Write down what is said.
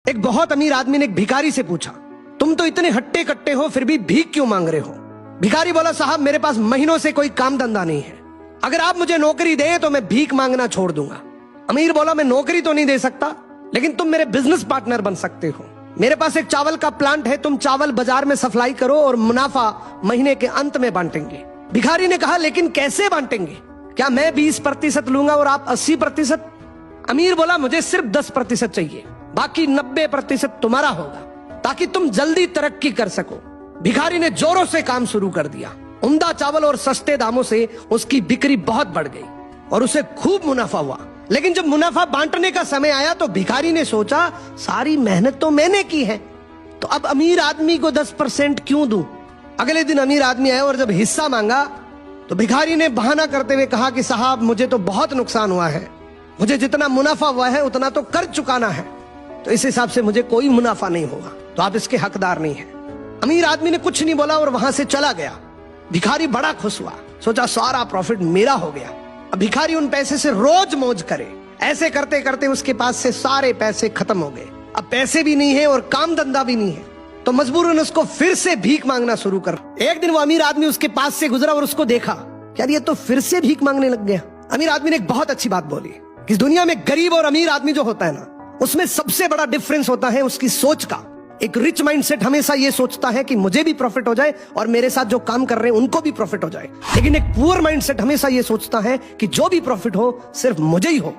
एक बहुत अमीर आदमी ने एक भिखारी से पूछा, तुम तो इतने हट्टे कट्टे हो फिर भी भीख क्यों मांग रहे हो? भिखारी बोला, साहब मेरे पास महीनों से कोई काम धंधा नहीं है, अगर आप मुझे नौकरी दे तो मैं भीख मांगना छोड़ दूंगा। अमीर बोला, मैं नौकरी तो नहीं दे सकता, लेकिन तुम मेरे बिजनेस पार्टनर बन सकते हो। मेरे पास एक चावल का प्लांट है, तुम चावल बाजार में सप्लाई करो और मुनाफा महीने के अंत में बांटेंगे। भिखारी ने कहा, लेकिन कैसे बांटेंगे? क्या मैं 20% लूंगा और आप 80%? अमीर बोला, मुझे सिर्फ 10% चाहिए, बाकी 90% तुम्हारा होगा, ताकि तुम जल्दी तरक्की कर सको। भिखारी ने जोरों से काम शुरू कर दिया। उम्दा चावल और सस्ते दामों से उसकी बिक्री बहुत बढ़ गई और उसे खूब मुनाफा हुआ। लेकिन जब मुनाफा बांटने का समय आया तो भिखारी ने सोचा, सारी मेहनत तो मैंने की है, तो अब अमीर आदमी को 10% क्यों दूं? अगले दिन अमीर आदमी आया और जब हिस्सा मांगा तो भिखारी ने बहाना करते हुए कहा कि साहब मुझे तो बहुत नुकसान हुआ है, मुझे जितना मुनाफा हुआ है उतना तो कर्ज चुकाना है, तो इस हिसाब से मुझे कोई मुनाफा नहीं होगा, तो आप इसके हकदार नहीं हैं। अमीर आदमी ने कुछ नहीं बोला और वहां से चला गया। भिखारी बड़ा खुश हुआ, सोचा सारा प्रॉफिट मेरा हो गया, अब भिखारी उन पैसे से रोज मौज करे। ऐसे करते करते उसके पास से सारे पैसे खत्म हो गए। अब पैसे भी नहीं है और काम धंधा भी नहीं है, तो मजबूरन उसको फिर से भीख मांगना शुरू कर। एक दिन वो अमीर आदमी उसके पास से गुजरा और उसको देखा, यार ये तो फिर से भीख मांगने लग गया। अमीर आदमी ने एक बहुत अच्छी बात बोली कि इस दुनिया में गरीब और अमीर आदमी जो होता है ना, उसमें सबसे बड़ा डिफरेंस होता है उसकी सोच का। एक रिच माइंडसेट हमेशा ये सोचता है कि मुझे भी प्रॉफिट हो जाए और मेरे साथ जो काम कर रहे हैं उनको भी प्रॉफिट हो जाए, लेकिन एक पुअर माइंडसेट हमेशा ये सोचता है कि जो भी प्रॉफिट हो सिर्फ मुझे ही हो।